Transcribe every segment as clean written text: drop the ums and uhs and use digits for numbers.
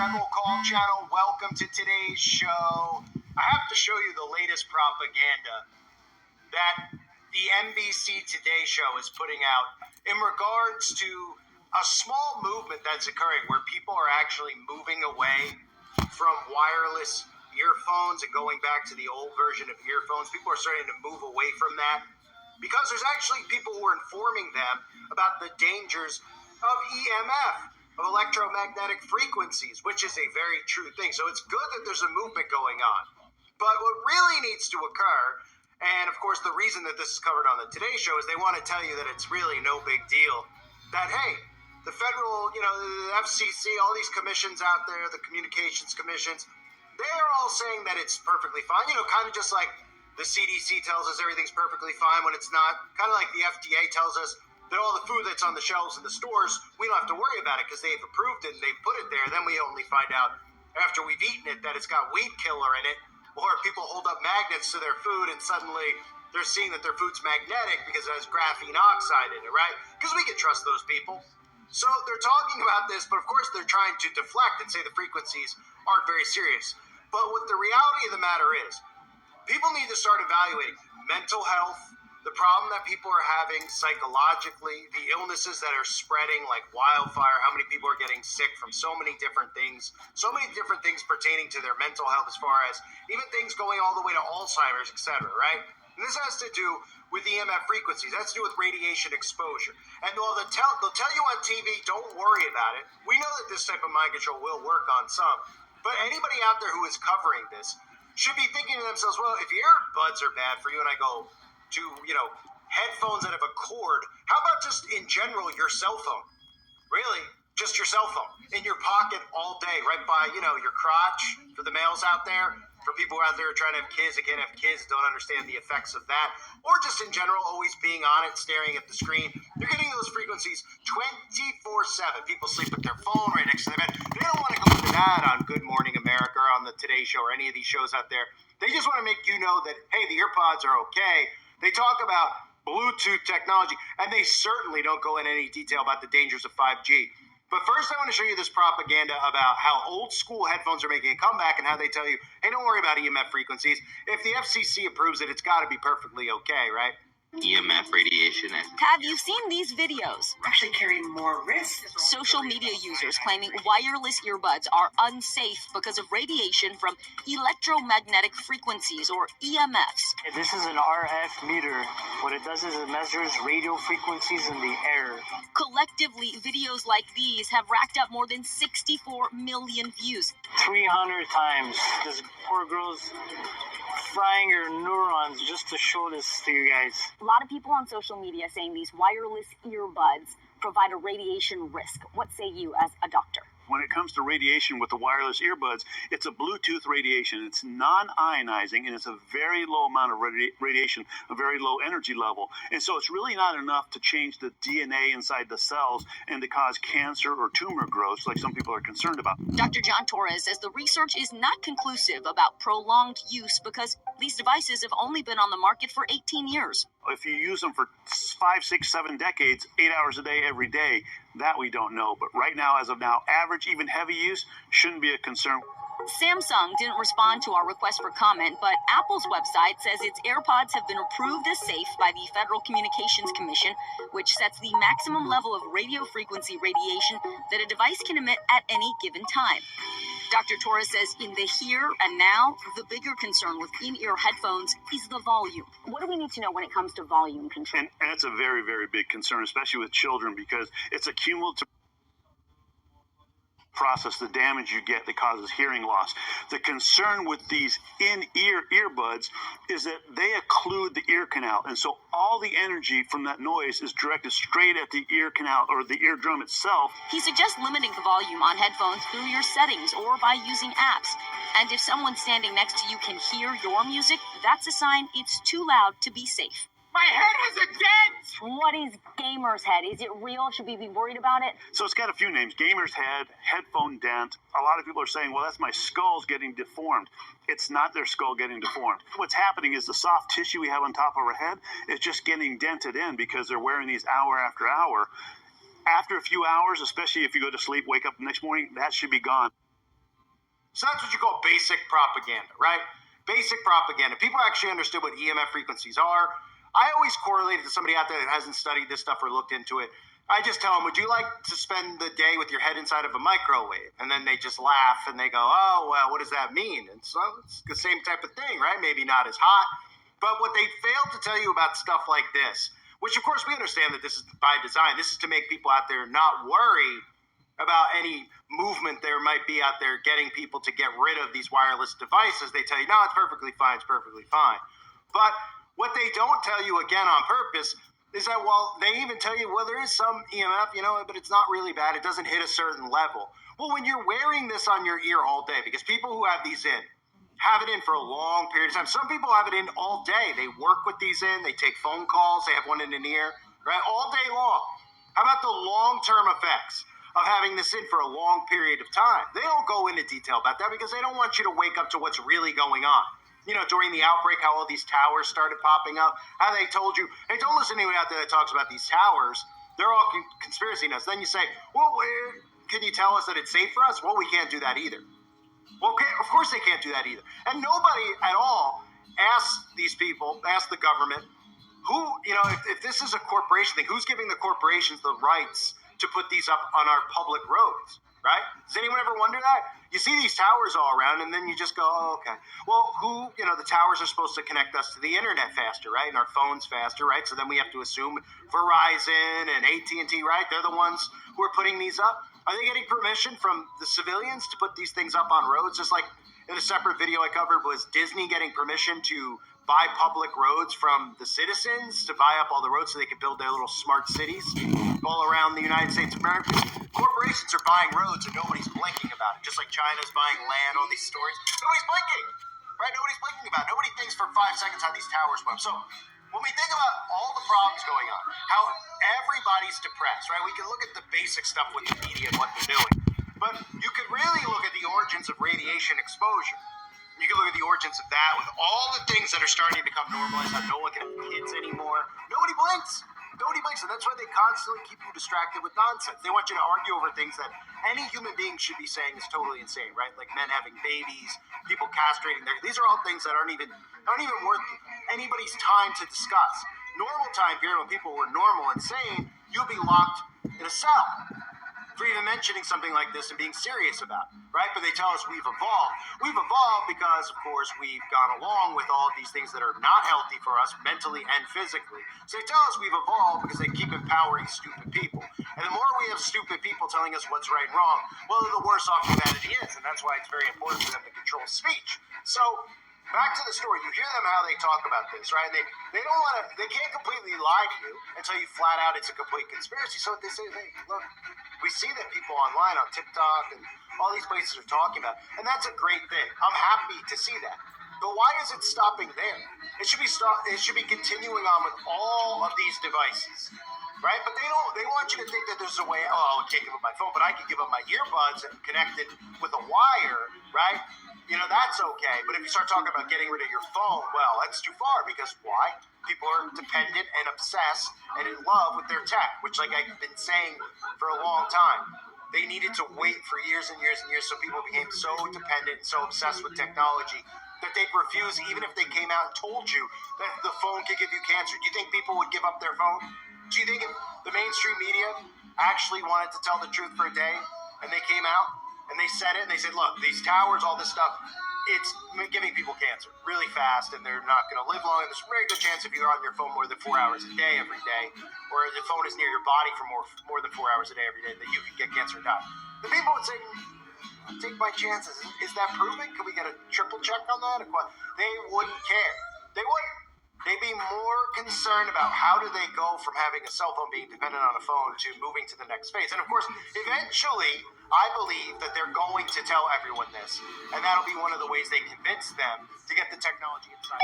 Rebel Call channel. Welcome to today's show. I have to show you the latest propaganda that the NBC Today show is putting out in regards to a small movement that's occurring where people are actually moving away from wireless earphones and going back to the old version of earphones. People are starting to move away from that because there's actually people who are informing them about the dangers of EMF, of electromagnetic frequencies, which is a very true thing. So it's good that there's a movement going on. But what really needs to occur, and of course the reason that this is covered on the Today Show, is they want to tell you that it's really no big deal. That, hey, the federal, the FCC, all these commissions out there, the communications commissions, they're all saying that it's perfectly fine. Kind of just like the CDC tells us everything's perfectly fine when it's not. Kind of like the FDA tells us that all the food that's on the shelves in the stores, we don't have to worry about it because they've approved it and they've put it there. Then we only find out after we've eaten it that it's got weed killer in it. Or people hold up magnets to their food and suddenly they're seeing that their food's magnetic because it has graphene oxide in it, right? Because we can trust those people. So they're talking about this, but of course they're trying to deflect and say the frequencies aren't very serious. But what the reality of the matter is, people need to start evaluating mental health, the problem that people are having psychologically, the illnesses that are spreading like wildfire, how many people are getting sick from so many different things pertaining to their mental health, as far as even things going all the way to Alzheimer's, etc., right? And this has to do with EMF frequencies. That's to do with radiation exposure. And while they'll tell you on TV, don't worry about it. We know that this type of mind control will work on some. But anybody out there who is covering this should be thinking to themselves, well, if your earbuds are bad for you, and I go to, headphones that have a cord, how about just in general your cell phone? Really, just your cell phone in your pocket all day, right by, your crotch, for the males out there, for people out there trying to have kids that can't have kids, don't understand the effects of that, or just in general, always being on it, staring at the screen. You're getting those frequencies 24/7. People sleep with their phone right next to their bed. They don't want to go into that on Good Morning America or on the Today Show or any of these shows out there. They just want to make you know that, hey, the earpods are okay. They talk about Bluetooth technology, and they certainly don't go into any detail about the dangers of 5G. But first, I want to show you this propaganda about how old school headphones are making a comeback and how they tell you, hey, don't worry about EMF frequencies. If the FCC approves it, it's got to be perfectly okay, right? EMF radiation. Have you seen these videos? Actually carrying more risk. Social media users claiming wireless earbuds are unsafe because of radiation from electromagnetic frequencies, or EMFs. This is an RF meter. What it does is it measures radio frequencies in the air. Collectively, videos like these have racked up more than 64 million views. 300 times. This poor girl's frying her neurons just to show this to you guys. A lot of people on social media saying these wireless earbuds provide a radiation risk. What say you as a doctor? When it comes to radiation with the wireless earbuds, it's a Bluetooth radiation. It's non-ionizing, and it's a very low amount of radiation, a very low energy level. And so it's really not enough to change the DNA inside the cells and to cause cancer or tumor growth like some people are concerned about. Dr. John Torres says the research is not conclusive about prolonged use because these devices have only been on the market for 18 years. If you use them for 5, 6, 7 decades, 8 hours a day, every day, that we don't know. But right now, as of now, average, even heavy use shouldn't be a concern. Samsung didn't respond to our request for comment, but Apple's website says its AirPods have been approved as safe by the Federal Communications Commission, which sets the maximum level of radio frequency radiation that a device can emit at any given time. Dr. Torres says in the here and now, the bigger concern with in-ear headphones is the volume. What do we need to know when it comes to volume control? And that's a very, very big concern, especially with children, because it's a cumulative process, the damage you get that causes hearing loss. The concern with these in-ear earbuds is that they occlude the ear canal, and so all the energy from that noise is directed straight at the ear canal or the eardrum itself. He suggests limiting the volume on headphones through your settings or by using apps. And if someone standing next to you can hear your music, that's a sign it's too loud to be safe. My head has a dent! What is gamer's head? Is it real? Should we be worried about it? So it's got a few names: gamer's head, headphone dent. A lot of people are saying, well, that's my skull's getting deformed. It's not their skull getting deformed. What's happening is the soft tissue we have on top of our head is just getting dented in because they're wearing these hour after hour. After a few hours, especially if you go to sleep, wake up the next morning, that should be gone. So that's what you call basic propaganda, right? Basic propaganda. People actually understood what EMF frequencies are. I always correlate it to somebody out there that hasn't studied this stuff or looked into it. I just tell them, would you like to spend the day with your head inside of a microwave? And then they just laugh and they go, oh, well, what does that mean? And so it's the same type of thing, right? Maybe not as hot. But what they fail to tell you about stuff like this, which of course we understand that this is by design. This is to make people out there not worry about any movement there might be out there getting people to get rid of these wireless devices. They tell you, no, it's perfectly fine. It's perfectly fine. But what they don't tell you, again, on purpose, is that, well, they even tell you, well, there is some EMF, but it's not really bad. It doesn't hit a certain level. Well, when you're wearing this on your ear all day, because people who have these in have it in for a long period of time. Some people have it in all day. They work with these in. They take phone calls. They have one in an ear, right, all day long. How about the long-term effects of having this in for a long period of time? They don't go into detail about that because they don't want you to wake up to what's really going on. During the outbreak, how all these towers started popping up, how they told you, hey, don't listen to anyone out there that talks about these towers. They're all conspiracy nuts. Then you say, well, can you tell us that it's safe for us? Well, we can't do that either. Well, okay, of course they can't do that either. And nobody at all asks these people, asks the government, who, if this is a corporation thing, who's giving the corporations the rights to put these up on our public roads, right? Does anyone ever wonder that? You see these towers all around, and then you just go, oh, okay. Well, the towers are supposed to connect us to the internet faster, right? And our phones faster, right? So then we have to assume Verizon and AT&T, right? They're the ones who are putting these up. Are they getting permission from the civilians to put these things up on roads? Just like in a separate video I covered, was Disney getting permission to buy public roads from the citizens, to buy up all the roads so they could build their little smart cities all around the United States of America? Corporations are buying roads and nobody's blinking about it. Just like China's buying land, all these stories. Nobody's blinking, right? Nobody's blinking about it. Nobody thinks for 5 seconds how these towers went. So when we think about all the problems going on, how everybody's depressed, right? We can look at the basic stuff with the media and what they're doing. But you could really look at the origins of radiation exposure. You can look at the origins of that with all the things that are starting to become normalized, how no one can have kids anymore. Nobody blinks. Nobody blinks. And that's why they constantly keep you distracted with nonsense. They want you to argue over things that any human being should be saying is totally insane, right? Like men having babies, people castrating these are all things that aren't even worth anybody's time to discuss. Normal time period, when people were normal and sane, you'd be locked in a cell for even mentioning something like this and being serious about it, right? But they tell us we've evolved. We've evolved because, of course, we've gone along with all of these things that are not healthy for us mentally and physically. So they tell us we've evolved because they keep empowering stupid people. And the more we have stupid people telling us what's right and wrong, well, the worse off humanity is. And that's why it's very important for them to control speech. So back to the story. You hear them how they talk about this, right? They don't want to. They can't completely lie to you and tell you flat out it's a complete conspiracy. So what they say, hey, look, we see that people online on TikTok and all these places are talking about, and that's a great thing. I'm happy to see that. But why is it stopping there? It should be continuing on with all of these devices, right? But they want you to think that there's a way, I can't give up my phone, but I can give up my earbuds and connect it with a wire, right? That's okay. But if you start talking about getting rid of your phone, well, that's too far, because why? People are dependent and obsessed and in love with their tech, which, like I've been saying for a long time, they needed to wait for years and years and years, so people became so dependent and so obsessed with technology that they'd refuse, even if they came out and told you that the phone could give you cancer. Do you think people would give up their phone? Do you think if the mainstream media actually wanted to tell the truth for a day and they came out and they said it and they said, look, these towers, all this stuff, it's giving people cancer really fast and they're not going to live long. And there's a very good chance if you're on your phone more than 4 hours a day every day, or the phone is near your body for more than 4 hours a day every day, that you can get cancer and die. The people would say, take my chances. Is that proven? Can we get a triple check on that? They wouldn't care. They wouldn't. They'd be more concerned about how do they go from having a cell phone being dependent on a phone to moving to the next phase. And of course, eventually, I believe that they're going to tell everyone this. And that'll be one of the ways they convince them to get the technology inside.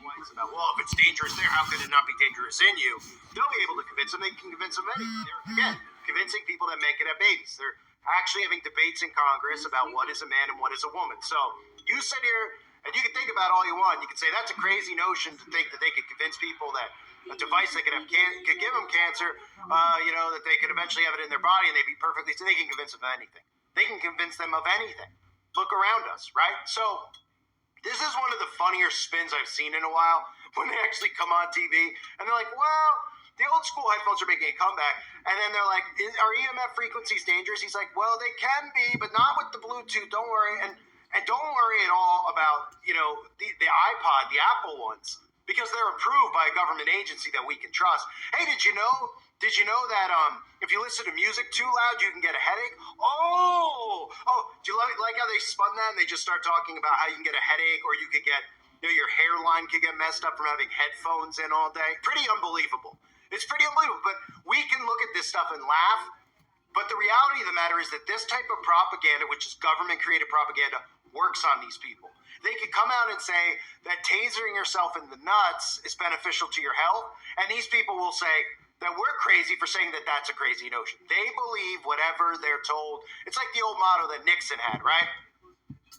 About, well, if it's dangerous there, how could it not be dangerous in you? They'll be able to convince them. They can convince them anything. They're, again, convincing people that make it have babies. They're actually having debates in Congress about what is a man and what is a woman. So you sit here and you can think about all you want. You can say that's a crazy notion to think that they could convince people that a device that could give them cancer, that they could eventually have it in their body and they'd be perfectly, so they can convince them of anything. They can convince them of anything. Look around us, right? So this is one of the funnier spins I've seen in a while when they actually come on TV and they're like, well, the old school headphones are making a comeback. And then they're like, are EMF frequencies dangerous? He's like, well, they can be, but not with the Bluetooth. Don't worry. And don't worry at all about, the iPod, the Apple ones, because they're approved by a government agency that we can trust. Hey, did you know that if you listen to music too loud, you can get a headache? Oh, do you like how they spun that and they just start talking about how you can get a headache, or you could get, your hairline could get messed up from having headphones in all day? Pretty unbelievable. It's pretty unbelievable, but we can look at this stuff and laugh. But the reality of the matter is that this type of propaganda, which is government-created propaganda, works on these people. They could come out and say that tasering yourself in the nuts is beneficial to your health, and these people will say that we're crazy for saying that that's a crazy notion. They believe whatever they're told. It's like the old motto that Nixon had, right?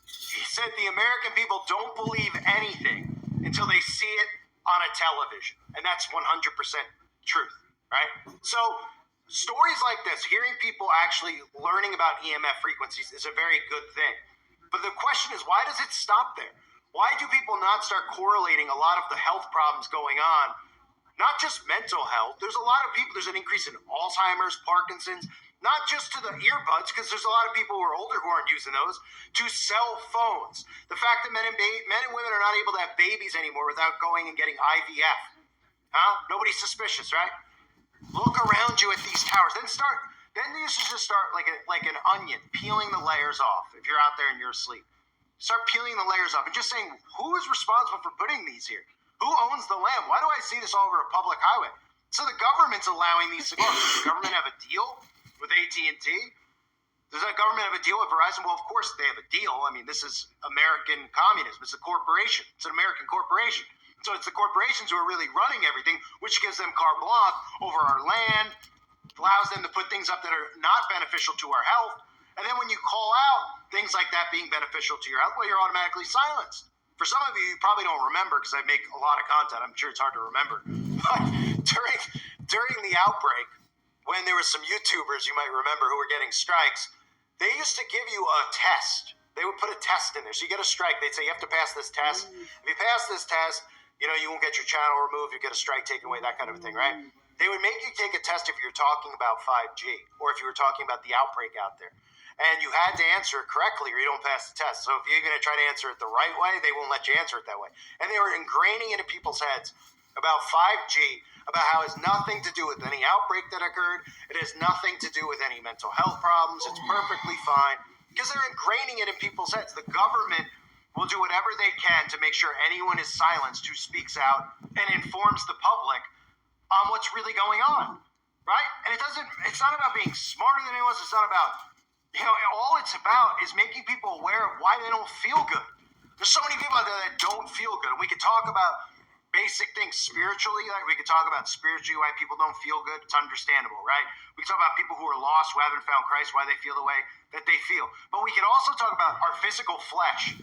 He said the American people don't believe anything until they see it on a television, and that's 100% truth, right? So stories like this, hearing people actually learning about EMF frequencies is a very good thing. But the question is, why does it stop there? Why do people not start correlating a lot of the health problems going on? Not just mental health. There's a lot of people, there's an increase in Alzheimer's, Parkinson's, not just to the earbuds, because there's a lot of people who are older who aren't using those, to cell phones. The fact that men and women are not able to have babies anymore without going and getting IVF. Nobody's suspicious, right? Look around you at these towers. Then you should just start like an onion, peeling the layers off. If you're out there and you're asleep, start peeling the layers off and just saying, who is responsible for putting these here? Who owns the land? Why do I see this all over a public highway? So the government's allowing these to go. Does the government have a deal with AT&T? Does that government have a deal with Verizon? Well, of course they have a deal. I mean, this is American communism. It's a corporation. It's an American corporation. So it's the corporations who are really running everything, which gives them carte blanche over our land, allows them to put things up that are not beneficial to our health. And then when you call out things like that being beneficial to your health, well, you're automatically silenced. For some of you, you probably don't remember because I make a lot of content. I'm sure it's hard to remember. But during the outbreak, when there were some YouTubers, you might remember, who were getting strikes, they used to give you a test. They would put a test in there. So you get a strike. They'd say, you have to pass this test. If you pass this test, you won't get your channel removed. You get a strike taken away, that kind of a thing, right? They would make you take a test if you're talking about 5G or if you were talking about the outbreak out there. And you had to answer it correctly or you don't pass the test. So if you're going to try to answer it the right way, they won't let you answer it that way. And they were ingraining into people's heads about 5G, about how it has nothing to do with any outbreak that occurred. It has nothing to do with any mental health problems. It's perfectly fine because they're ingraining it in people's heads. The government will do whatever they can to make sure anyone is silenced who speaks out and informs the public on what's really going on, right? And it's not about being smarter than anyone else. It's not about, all it's about is making people aware of why they don't feel good. There's so many people out there that don't feel good. We could talk about basic things spiritually. Like we could talk about spiritually why people don't feel good. It's understandable, right? We could talk about people who are lost, who haven't found Christ, why they feel the way that they feel. But we could also talk about our physical flesh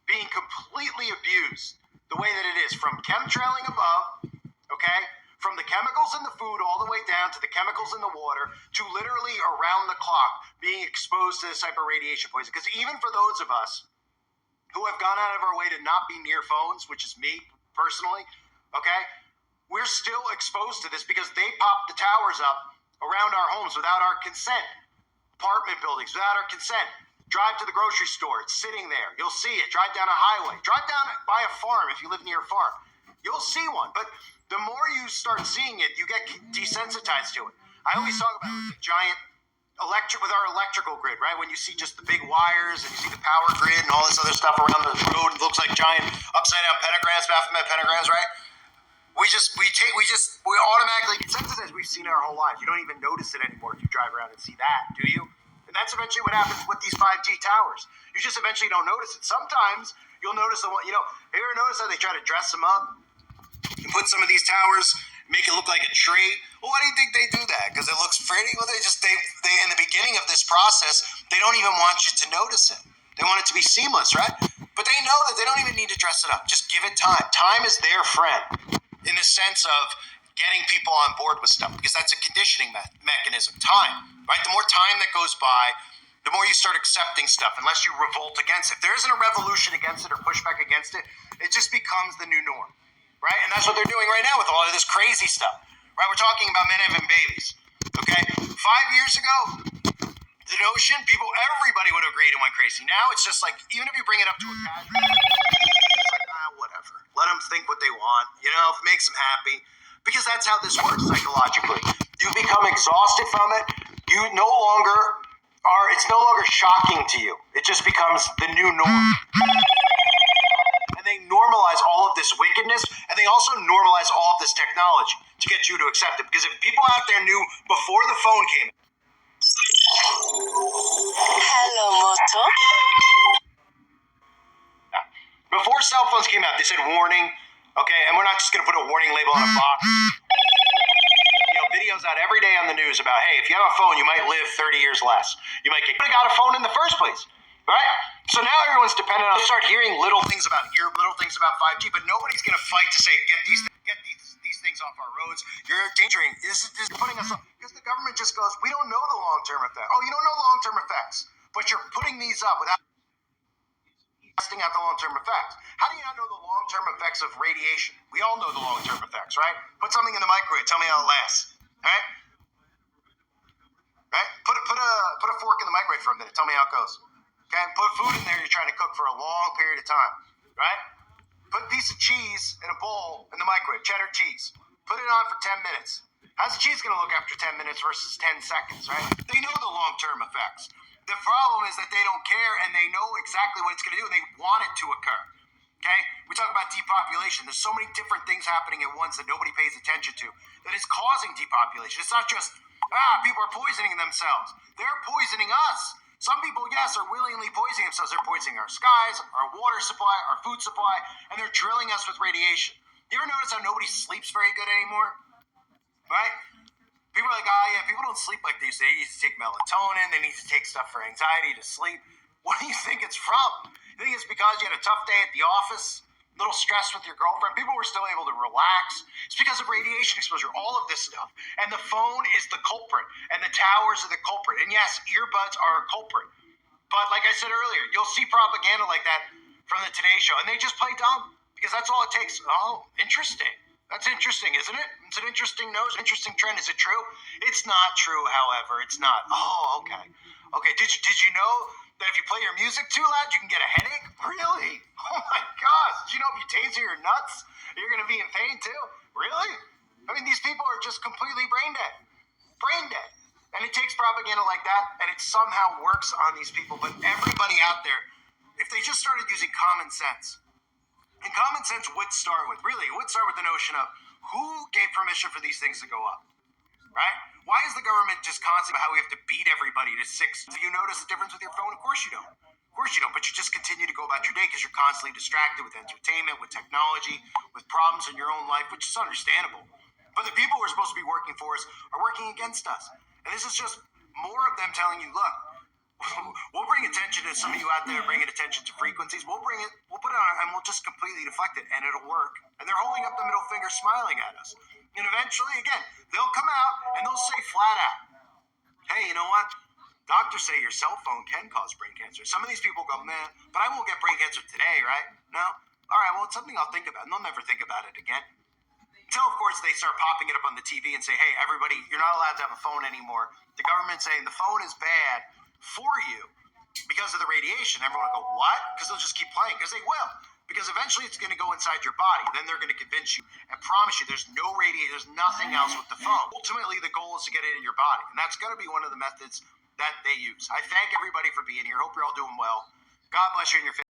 being completely abused the way that it is, from chemtrailing above, okay, from the chemicals in the food all the way down to the chemicals in the water, to literally around the clock being exposed to this type of radiation poison. Because even for those of us who have gone out of our way to not be near phones, which is me personally, okay, we're still exposed to this because they popped the towers up around our homes without our consent, apartment buildings without our consent. Drive to the grocery store. It's sitting there. You'll see it. Drive down a highway. Drive down by a farm if you live near a farm. You'll see one. But the more you start seeing it, you get desensitized to it. I always talk about the giant with our electrical grid, right? When you see just the big wires and you see the power grid and all this other stuff around the road, it looks like giant upside down pentagrams, Baphomet pentagrams, right? We automatically get sensitized. We've seen it our whole lives. You don't even notice it anymore if you drive around and see that, do you? And that's eventually what happens with these 5G towers. You just eventually don't notice it. Sometimes you'll notice have you ever notice how they try to dress them up and put some of these towers, make it look like a tree? Well, why do you think they do that? Because it looks pretty? Well, they in the beginning of this process, they don't even want you to notice it. They want it to be seamless, right? But they know that they don't even need to dress it up. Just give it time. Time is their friend in the sense of getting people on board with stuff, because that's a conditioning mechanism. Time, right? The more time that goes by, the more you start accepting stuff, unless you revolt against it. If there isn't a revolution against it or pushback against it, it just becomes the new norm, right? And that's what they're doing right now with all of this crazy stuff, right? We're talking about men having babies, okay? 5 years ago, the notion, everybody would have agreed and went crazy. Now it's just like, even if you bring it up to a casual, it's like, whatever. Let them think what they want, if it makes them happy. Because that's how this works psychologically. You become exhausted from it. It's no longer shocking to you. It just becomes the new norm. And they normalize all of this wickedness, and they also normalize all of this technology to get you to accept it. Because if people out there knew before the phone came, Hello, Moto. before cell phones came out, they said warning, okay? And we're not just going to put a warning label on a box. Videos out every day on the news about, hey, if you have a phone, you might live 30 years less. You might have got a phone in the first place, right? So now everyone's dependent on. Start hearing little things about 5G, but nobody's going to fight to say get these things off our roads. You're endangering. This is putting us up because the government just goes, we don't know the long-term effects. Oh, you don't know the long-term effects, but you're putting these up without testing out the long-term effects. How do you not know the long-term effects of radiation? We all know the long-term effects, right? Put something in the microwave. Tell me how it lasts. Right? Put a fork in the microwave for a minute. Tell me how it goes. Okay? Put food in there you're trying to cook for a long period of time. Right? Put a piece of cheese in a bowl in the microwave, cheddar cheese. Put it on for 10 minutes. How's the cheese going to look after 10 minutes versus 10 seconds, right? They know the long-term effects. The problem is that they don't care and they know exactly what it's going to do and they want it to occur. Okay? We talk about depopulation. There's so many different things happening at once that nobody pays attention to that is causing depopulation. It's not just, people are poisoning themselves. They're poisoning us. Some people, yes, are willingly poisoning themselves. They're poisoning our skies, our water supply, our food supply, and they're drilling us with radiation. You ever notice how nobody sleeps very good anymore? Right? People are like, people don't sleep like this. They need to take melatonin. They need to take stuff for anxiety to sleep. What do you think it's from? You think it's because you had a tough day at the office, a little stress with your girlfriend? People were still able to relax. It's because of radiation exposure, all of this stuff. And the phone is the culprit, and the towers are the culprit. And yes, earbuds are a culprit. But like I said earlier, you'll see propaganda like that from the Today Show, and they just play dumb because that's all it takes. Oh, interesting. That's interesting, isn't it? It's an interesting nose, interesting trend. Is it true? It's not true, however. It's not. Oh, okay. Okay, did you know that if you play your music too loud, you can get a headache? Really? Oh my gosh. Did you know if you taser your nuts, you're going to be in pain too? Really? I mean, these people are just completely brain dead. Brain dead. And it takes propaganda like that, and it somehow works on these people. But everybody out there, if they just started using common sense, and common sense would start with the notion of who gave permission for these things to go up, right? Why is the government just constantly about how we have to beat everybody to 6? Do you notice the difference with your phone? Of course you don't. Of course you don't, but you just continue to go about your day because you're constantly distracted with entertainment, with technology, with problems in your own life, which is understandable. But the people who are supposed to be working for us are working against us. And this is just more of them telling you, look, we'll bring attention to some of you out there bringing attention to frequencies. We'll put it on, and we'll just completely deflect it, and it'll work. And they're holding up the middle finger, smiling at us. And eventually, again, they'll come out and they'll say flat out, hey, you know what? Doctors say your cell phone can cause brain cancer. Some of these people go, man, but I won't get brain cancer today, right? No? All right, well, it's something I'll think about, and they'll never think about it again. Until, of course, they start popping it up on the TV and say, hey, everybody, you're not allowed to have a phone anymore. The government's saying the phone is bad for you because of the radiation. Everyone will go, what? Because they'll just keep playing, because they will. Because eventually it's going to go inside your body. Then they're going to convince you and promise you there's no radiation, there's nothing else with the phone. Ultimately, the goal is to get it in your body. And that's going to be one of the methods that they use. I thank everybody for being here. Hope you're all doing well. God bless you and your family.